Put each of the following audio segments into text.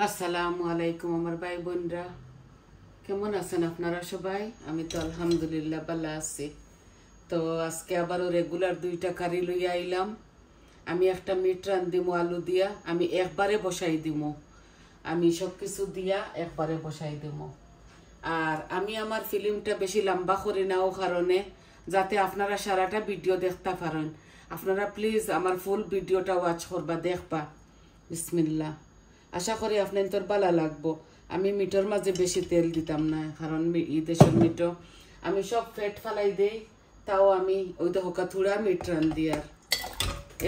আসসালামু আলাইকুম আমার ভাই বোনরা, কেমন আছেন আপনারা সবাই? আমি তো আলহামদুলিল্লাহ ভালো আছি। তো আজকে আবারও রেগুলার দুইটা কারি লইয়া আইলাম। আমি একটা মিট রান্ধিমু আলু দিয়া, আমি একবারে বসাই দিমু। আমি সব কিছু দিয়া একবারে বসাই দিমু। আর আমি আমার ফিল্মটা বেশি লম্বা করি নাও কারণে যাতে আপনারা সারাটা ভিডিও দেখতে পারেন। আপনারা প্লিজ আমার ফুল ভিডিওটা ওয়াচ করবা, দেখবা। বিসমিল্লাহ। আশা করি আপনার তোর ভালো লাগবো। আমি মিটর মাঝে বেশি তেল দিতাম না, কারণ দেশের মিটো আমি সব ফ্যাট ফালাই দেই। তাও আমি ওই তো হকা থুড়া মিট রান্ধি। আর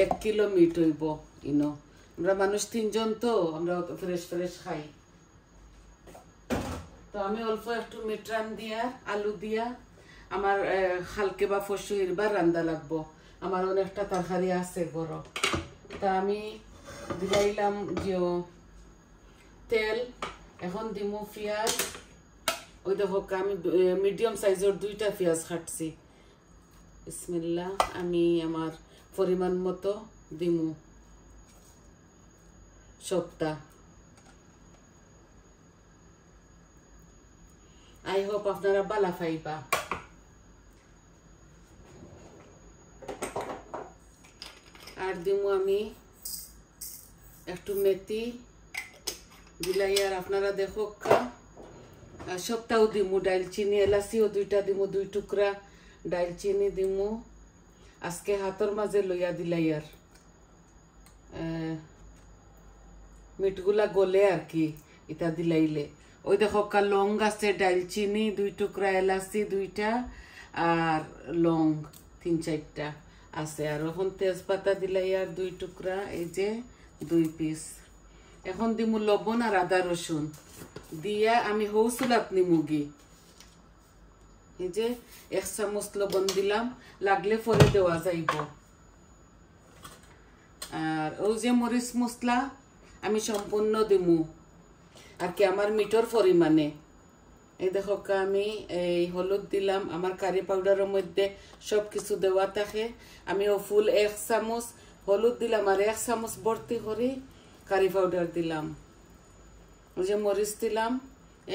1 কিলো মিট হইব ইনো। আমরা মানুষ 3 জন, তো আমরা ফ্রেশ ফ্রেশ খাই। তো আমি অল্প একটু মিট রান্ধি আর আলু দিয়া আমার হালকে বা ফসুইর বা রান্দা লাগবো। আমার অনেকটা তরকারি আছে বড়। তা আমি দিলাইলাম যে তেল। এখন দিমু পেঁয়াজ। ওই দেখো আমি মিডিয়াম সাইজের 2টা পেঁয়াজ কাটছি। বিসমিল্লাহ। আমি আমার পরিমাণ মতো দিমু সবটা। আই হোপ আপনারা বালা পাইবা। আর দিমু আমি একটু মেথি দিলাই। আর আপনারা দেখো সবটাও দিমু। ডালচিনি এলাচিও 2টা দিমু, 2 টুকরা ডালচিনি দিমু। আজকে হাতর মাঝে লইয়া দিলাই। আর মিটগুলা গলে আর কি এটা দিলাইলে। ওই দেখো লং আছে, ডালচিনি 2 টুকরা, এলাচি 2টা, আর লং 3-4টা আছে। আর এখন তেজপাতা দিলাই আর 2 টুকরা, এই যে 2 পিস। এখন দিমু লবণ আর আদা রসুন দিয়া আমি হৌসুলাত নিমুগি। এই যে 1 চামচ লবণ দিলাম, লাগলে পরে দেওয়া যাইব। আর ওই যে মরিচ মশলা আমি সম্পূর্ণ দিমু আর কি আমার মিটর পরিমাণে। এই দেখো আমি এই হলুদ দিলাম। আমার কারি পাউডারের মধ্যে সব কিছু দেওয়া থাকে। আমি ও ফুল 1 চামচ হলুদ দিলাম আর 1 চামচ ভর্তি করে কারি পাউডার দিলাম। ওই যে মরিচ দিলাম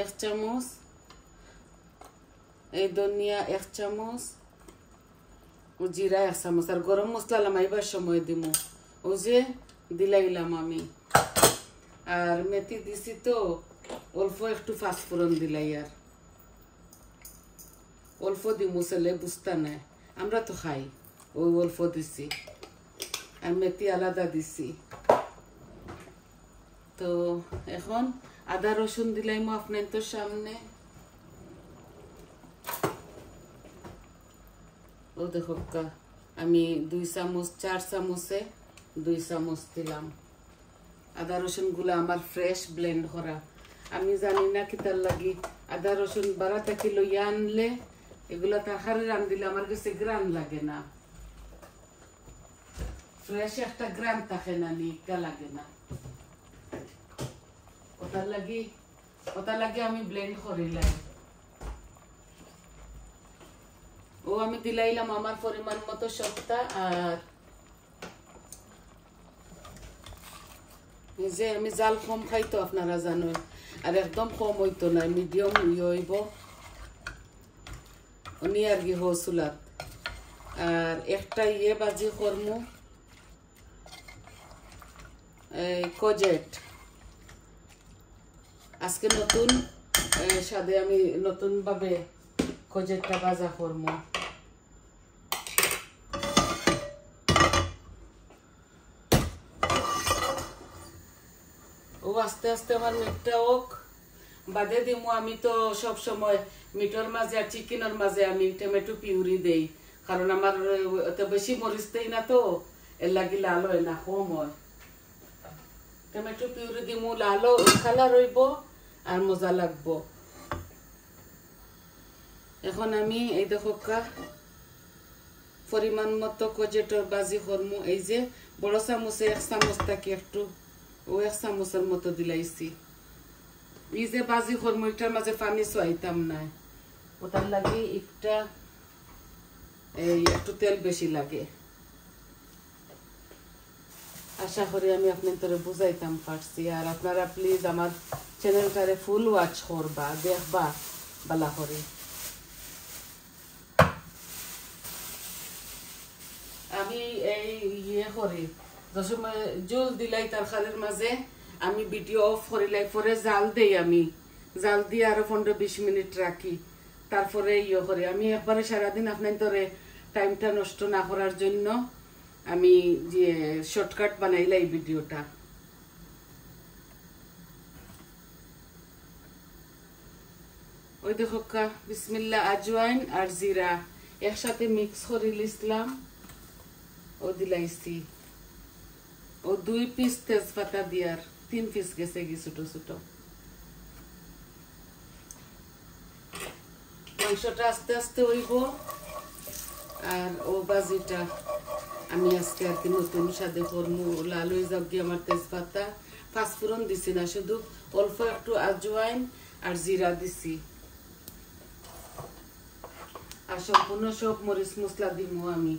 1 চামচ, এই ধনিয়া 1 চামচ, ও জিরা 1 চামচ। আর গরম মশলা লামাইবার সময় দিমু। ও যে দিলাইলাম আমি। আর মেথি দিছি, তো অল্প একটু পাঁচফোড়ন দিলাই। আর অল্প দিমু, ছেলে বুঝতা নাই, আমরা তো খাই। ওই অল্প দিছি আর মেথি আলাদা দিছি। তো এখন আদা রসুন দিলাইমু আপনার তো সামনে। ও দেখো আমি 2 চামচ, 4 চামচে 2 চামচ দিলাম। আদা রসুন গুলা আমার ফ্রেশ ব্লেন্ড করা। আমি জানি না কি তার লাগি আদা রসুন বারাটা কিলো আনলে এগুলা তরকারি রান্ধিলে আমার কাছে গ্রান লাগে না। ফ্রেশ একটা গ্রান থাকে না, নিকা লাগে না। ওটার লাগি আমি ব্লেন্ড করিলাম। ও আমি দিলাইলাম আমার পরিমাণ মতো সবটা। আর যে আমি জাল কম খাই, তো আপনারা জানেন। আর একদম কম হইতো না, মিডিয়াম হইব উনি আর কি হসুলাত। আর একটা বাজি করমু কজেট। আজকে নতুন স্বাদে আমি নতুন ভাবে কজেটটা ভাজা করমু। ও আস্তে আস্তে আমার মিটটা হোক, বাদে দিমু। আমি তো সব সময় মিটর মাঝে আর চিকেনের মাঝে আমি টমেটো পিউরি দেই, কারণ আমার এত বেশি মরিচ দেই না, তো এর লাগি লাল হয় না, কম হয়। টমেটো পিউরি দিমু, লাল কালার হইব আর মজা লাগবো। এখন আমি এই দেখো পরিমাণ মতো কজেটর বাজি করমু। এই যে বড় চামচে 1 চামচ থাকি একটু ও 1 চামচের মতো দিলাইছি। এই যে বাজি করমু, এটার মাঝে পানি চাইতাম না, ওটার লাগে একটু তেল বেশি লাগে। আশা করি আমি আপনাদের বুঝাইতাম পারছি। আর আপনারা প্লিজ আমার চ্যানেলটারে ফুল ওয়াচ করবা, দেখবা বালা করে। আমি এই করি যে সময় জল দিলাই তরকারির মাঝে আমি ভিডিও অফ করিলাই, পরে জাল দেই, আমি জাল দিয়ে আরো 15-20 মিনিট রাখি, তারপরে করি। আমি একবারে সারাদিন আপনাদের টাইমটা নষ্ট না করার জন্য আমি যে শর্টকাট বানাইলাই ভিডিওটা। ওই দেখো বিসমিল্লাহ, আজওয়াইন আর জিরা একসাথে মিক্স করে লিখলাম, ও দিলাইছি। ও 2 পিস তেজপাতা দিয়ার 3 পিস গেছে কি ছোট ছোট। মাংসটা আস্তে আস্তে হইব। আর ও বাজিটা আমি আজকে আর কি নতুন স্বাদে করবো, লাল হয়ে যাক গিয়ে আমার তেজপাতা। পাঁচফোড়ন দিছি না, শুধু অল্প একটু আজওয়াইন আর জিরা দিছি। আর সম্পূর্ণ সব মরিচ মশলা দিব আমি।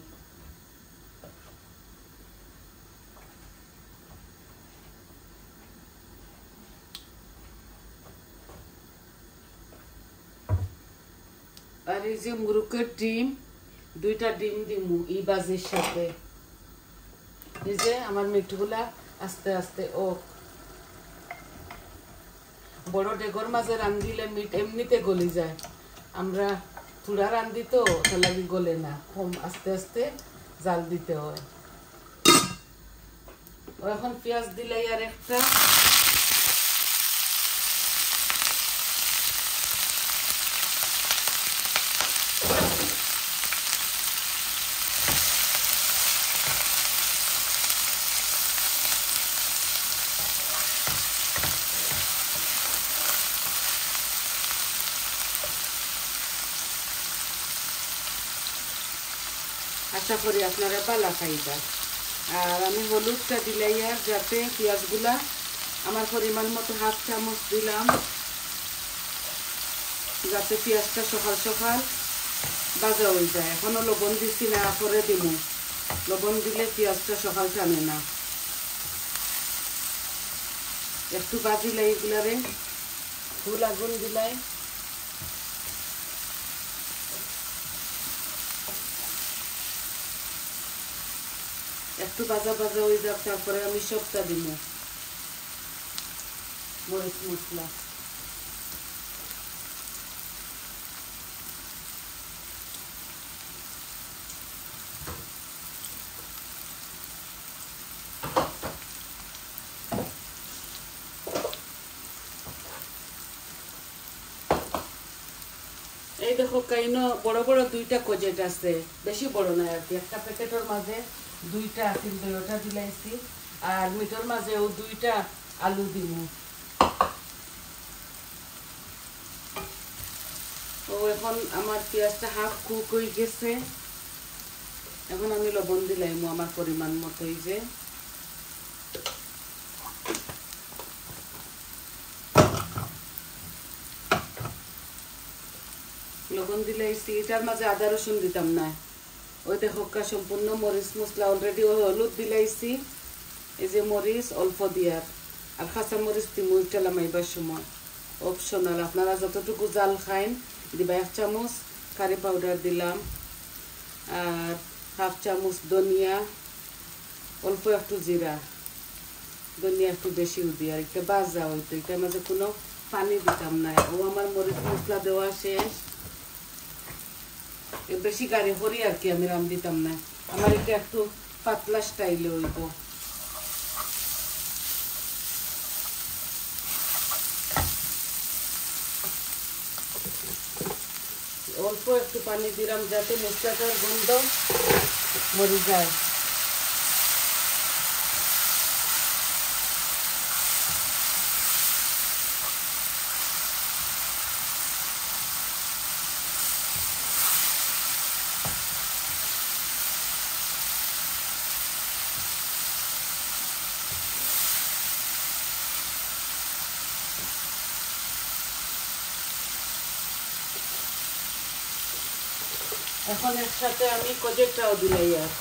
আর এই যে মুরুকের ডিম, 2টা ডিম দিমু এই বাজির সাথে। এই যে আমার মিটগুলা আস্তে আস্তে ও বড় ডেগর মাঝে রান্ধিলে মিট এমনিতে গলি যায়, আমরা চূড়া রান্ধি তো তাহলে গলে না, কম আস্তে আস্তে জাল দিতে হয়। ও এখন পেঁয়াজ দিলাই আর একটা। আশা করি আপনারা পালা খাইবা। আর আমি হলুদটা দিলাই আর যাতে পেঁয়াজগুলা আমার পরিমাণ মতো 1/2 চামচ দিলাম, যাতে পেঁয়াজটা সকাল সকাল ভাজা হয়ে যায়। এখনো লবণ দিছি না, পরে দিব। লবণ দিলে পেঁয়াজটা সকাল টানে না। একটু বাজিলাই এগুলারে, ফুল আগুন দিলাই। একটু ভাজা ভাজা হয়ে যাক, তারপরে আমি সবটা দিব মরিচ মশলা। এই দেখো কাইনো বড় বড় 2টা কোজেট আছে, বেশি বড় না আর কি। একটা প্যাকেটের মাঝে 2টা কিন্তু ওটা দিলাইছি। আর মিটর মাঝেও 2টা আলু দিব। ও এখন আমার পেঁয়াজটা হাফ কুক হয়ে গেছে। এখন আমি লবণ দিলাম আমার পরিমাণ মতো। এই যে লবণ দিলাইছি, এটার মাঝে আদা রসুন দিতাম না। ওই দেখো সম্পূর্ণ মরিচ মশলা অলরেডি হলুদ দিলাইছি। এই যে মরিচ অল্প দিয়ার, আর কাঁচা মরিচ দিমু একটা লামাইবার সময়, অপশনাল। আপনারা যতটুকু জাল খাইন দিবা। 1 চামচ কারি পাউডার দিলাম, আর 1/2 চামচ ধনিয়া, অল্প একটু জিরা। ধনিয়া একটু বেশি দিই, আর একটা বাজা হইতো। এটার মাঝে কোনো পানি দিতাম না। ও আমার মরিচ মশলা দেওয়া শেষ। বেশি গাড়ি করি আর কি আমি রাম দিতাম না, আমার এটা একটু পাতলা স্টাইলে হইব। অল্প একটু পানি দিলাম যাতে মশলাটার গন্ধ মরে যায়। এখন একসাথে আমি কোজেটাও দিলাই। আর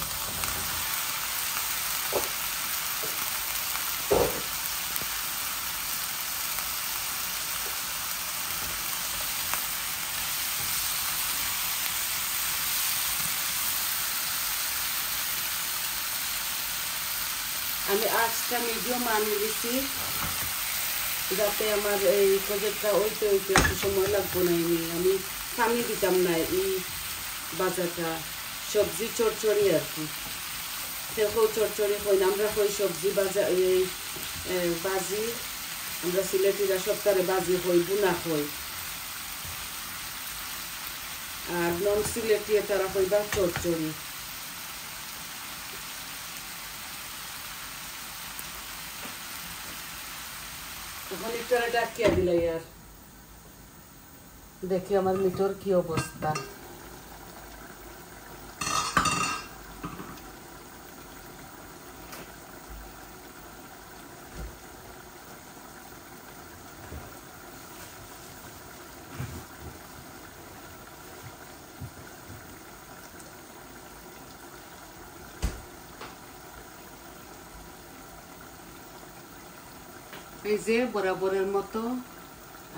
আমি আঁচটা মিডিয়াম আনি দিছি যাতে আমার এই প্রজেক্টটা ওইতে একটু সময় লাগবো না। আমি পানি দিতাম না এই বাজারটা সবজি চড়চড়ি আর কি। কেউ চড়চড়ি হই না, আমরা হই সবজি বাজা এই বাজি, আমরা সিলেটিরা সপ্তাহে বাজি হই, বুনা হই। আর নন সিলেটিয়ে তারা হইবা চড়চড়ি। তখন একটু ডাকিয়া দিলাই আর দেখি আমার মিটর কি অবস্থা। এই যে বরাবরের মতো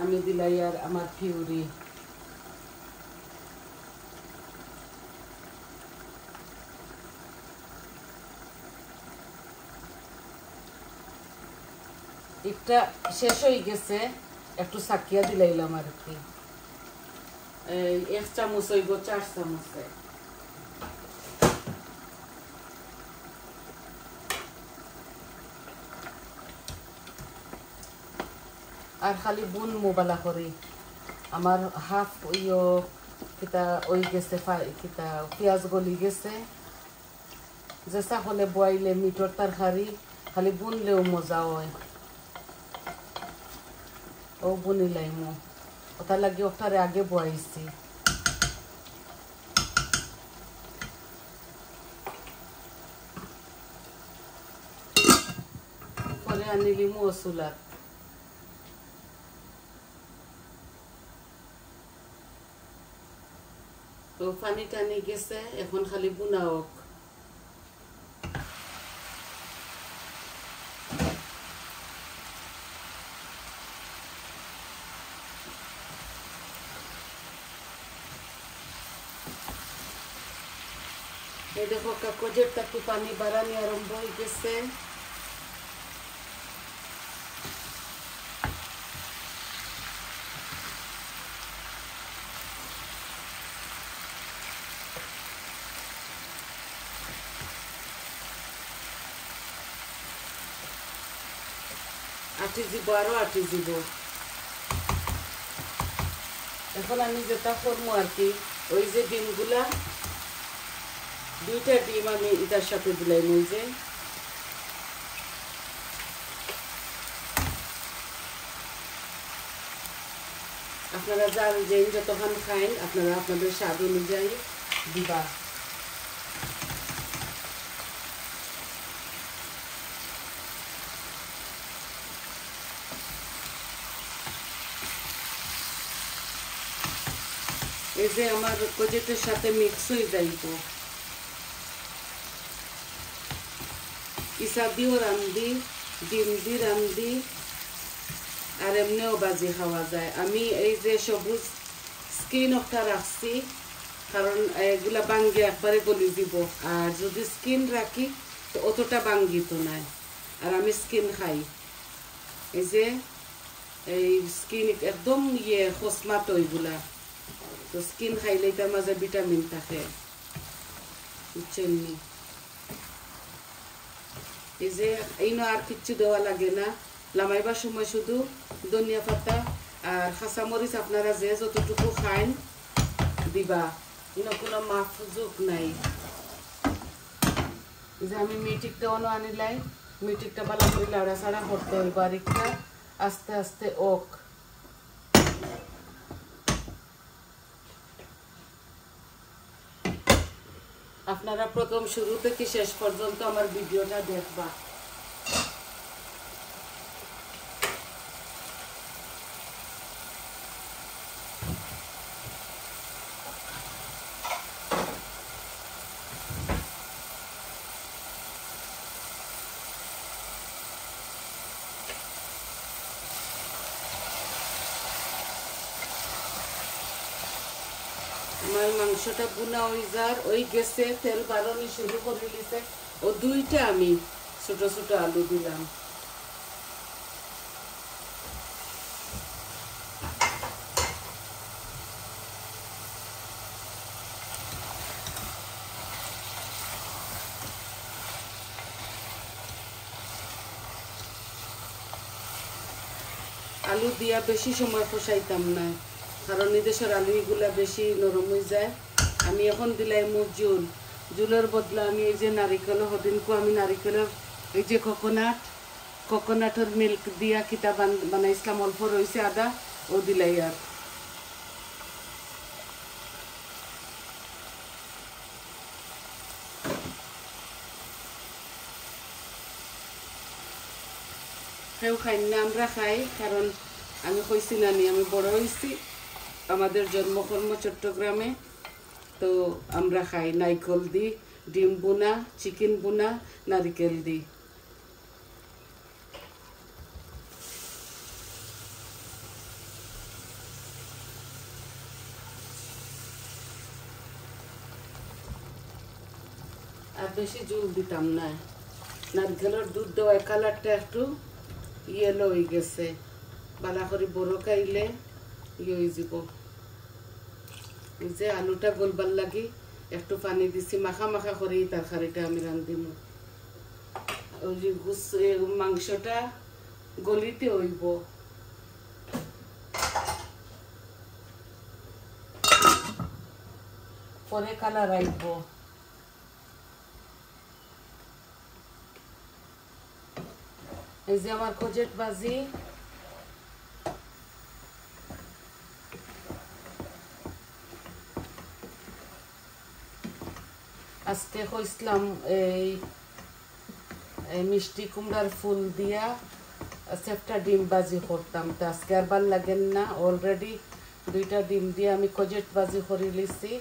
আমি দিলাই আর আমার ফিউরি। এটা শেষ হয়ে গেছে, একটু সাকিয়া দিলাইলাম আর কি। এই 1 চামচ হইব 4 চামচে। আর খালি বুন মোবালা করি আমার হাফ ইয়ো কিতা ওই গেছে, কিতা পেঁয়াজ গলি গেছে। যেসা হলে বয়াইলে মিটর তরকারি খালি বুনলেও মজা হয়। ও বুনিলাইমো ওটা লাগে ওটারে আগে বয়াইছি। পরে আনিলিমো চুলাত। তো পানি টানি গেছে, এখন খালি বুনা হোক। এই দেখো কাগজের একটু পানি বাড়ানি আরম্ভ হয়ে গেছে। আটি দিব, আরো আটি দিব। এখন আমি যেটা করবো আর কি, ওই যে ডিমগুলা 2টা ডিম আমি এটার সাথে দিলাম। ওই যে আপনারা যার যে যতক্ষণ খাইন আপনারা আপনাদের স্বাদ অনুযায়ী দিবা। এই যে আমার কোজেটের সাথে মিক্স হয়ে যাইব। ইসা দিও রান্ধি, ডিম দি রান্ধি, আর এমনিও বাজি খাওয়া যায়। আমি এই যে সবুজ স্কিন একটা রাখছি, কারণ এগুলা বাঙ্গি একবারে গলি দিব। আর যদি স্কিন রাখি তো অতটা বাঙ্গিত নাই। আর আমি স্কিন খাই, এই যে এই স্কিন একদম খসমাত ওইগুলা। তো স্কিন খাইলে তার মাঝে ভিটামিন থাকে, বুঝছেন নি? এই যে এইনো আর কিচ্ছু দেওয়া লাগে না। লামাইবার সময় শুধু ধনিয়া পাতা আর কাঁচামরিচ আপনারা যে যতটুকু খাইন দিবা, কোনো মাফজুক নাই। এই যে আমি মিটিকটা আনিলাই, মিটিকটা ভালো করে লাড়া ছাড়া করতে হইব। আর একটা আস্তে আস্তে ওক। আপনারা প্রথম শুরু থেকে শেষ পর্যন্ত আমার ভিডিওটা দেখবা। আমার মাংসটা বুনা ওই গেছে, তেল বাড়ানি শুরু করে দিতে। ও 2টা আমি ছোট ছোট আলু দিলাম। আলু দিয়া বেশি সময় কষাইতাম না, কারণ এদেশের আলু এগুলা বেশি নরম হয়ে যায়। আমি এখন দিলাই জুল, জুলের বদলা আমি এই যে নারিকেল হদিনকো আমি নারিকেলের এই যে কোকোনাটের মিল্ক দিয়া কিতা বানাইছিলাম, অল্প রয়েছে আদা, ও দিলাই। আর কেউ খাই না, আমরা খাই, কারণ আমি কইছি না নি আমি বড় হয়েছি, আমাদের জন্মকর্ম চট্টগ্রামে, তো আমরা খাই নাইকল দি, ডিম বুনা, চিকেন বুনা, নারিকেল দি। আর বেশি জল দিতাম না, নারকেলের দুধ দেওয়ায় কালারটা একটু ইয়েলো হয়ে গেছে, বালা করে বড় খাইলে ইয়ে হয়ে যাব। যে আলুটা গলবার লাগি একটু পানি দিছি, মাখা মাখা করে তরকারিটা আমি রাঁধিম। ওই যে মাংসটা গলিতে হইব, পরে কালার আইব। এই যে আমার কোজেট ভাজি, আজকে কইছিলাম এই মিষ্টি কুমড়ার ফুল দিয়া সেফটা ডিম ভাজি করতাম, তো আজকে আর ভাল লাগেন না, অলরেডি 2টা ডিম দিয়ে আমি কোজেট ভাজি করে লিছি,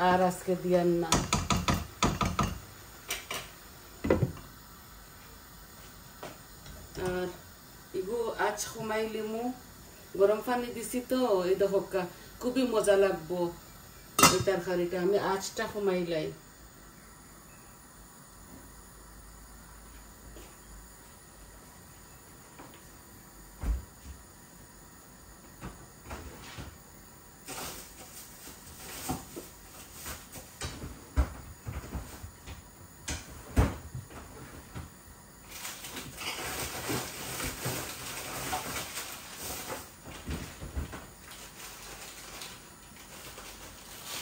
আর আজকে দিয়ান না। আর এগু আজ কমাই লিমু, গরম পানি দিছি তো, এই দেখো খুবই মজা লাগবো এই তরকারিটা, আমি আঁচটা কমাইলাই।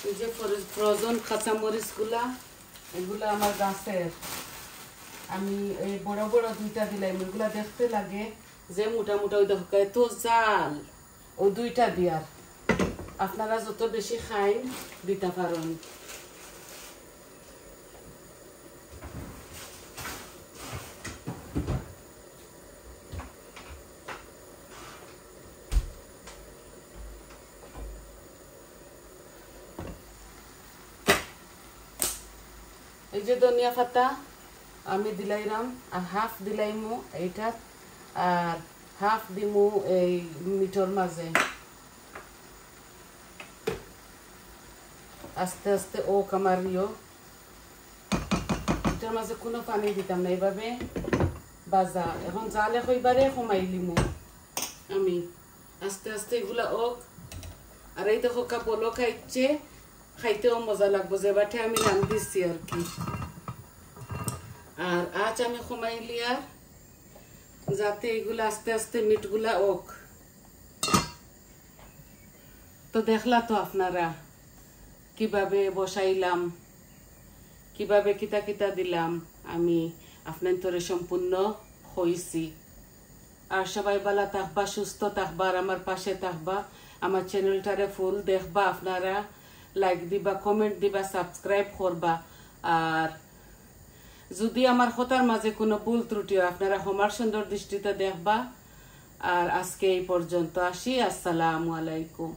এই যে ফ্রোজেন কাঁচামরিচ গুলা, এগুলা আমার গাছের, আমি এই বড় বড় 2টা দিলাম, এগুলা দেখতে লাগে যে মোটা মোটা, ওই দেখো এত জাল, ও 2টা দিয়ার, আপনারা যত বেশি খাইন দিতে পারেন। এই যে ধনিয়া পাতা আমি দিলাইলাম, আর হাফ দিলাইমু এইটা, আর হাফ দিমু এই মিঠর মাঝে। আস্তে আস্তে ও কামারিও, এটার মাঝে কোনো পানি দিতাম না, এইভাবে বাজা। এখন জালে কইবারে কমাইলিমু আমি, আস্তে আস্তে এগুলা ওক। আর এই দেখো কাপড়ও খাইছে, খাইতেও মজা লাগবো, যে বাটে আমি রান্ধিছি আর কি। আর আজ আমি কমাইলি, আর যাতে এগুলা আস্তে আস্তে মিটগুলা ওক। তো দেখলা তো আপনারা কিভাবে বসাইলাম, কিভাবে কিতা কিতা দিলাম, আমি আপনার তোরে সম্পূর্ণ হইছি। আর সবাই ভালো থাকবা, সুস্থ থাকবা, আর আমার পাশে থাকবা, আমার চ্যানেলটারে ফুল দেখবা, আপনারা লাইক দিবা, কমেন্ট দিবা, সাবস্ক্রাইব করবা। আর যদি আমার কথার মাঝে কোনো ভুল ত্রুটি আপনারা ক্ষমার সুন্দর দৃষ্টিতে দেখবা। আর আজকে এই পর্যন্ত আসি, আসসালামু আলাইকুম।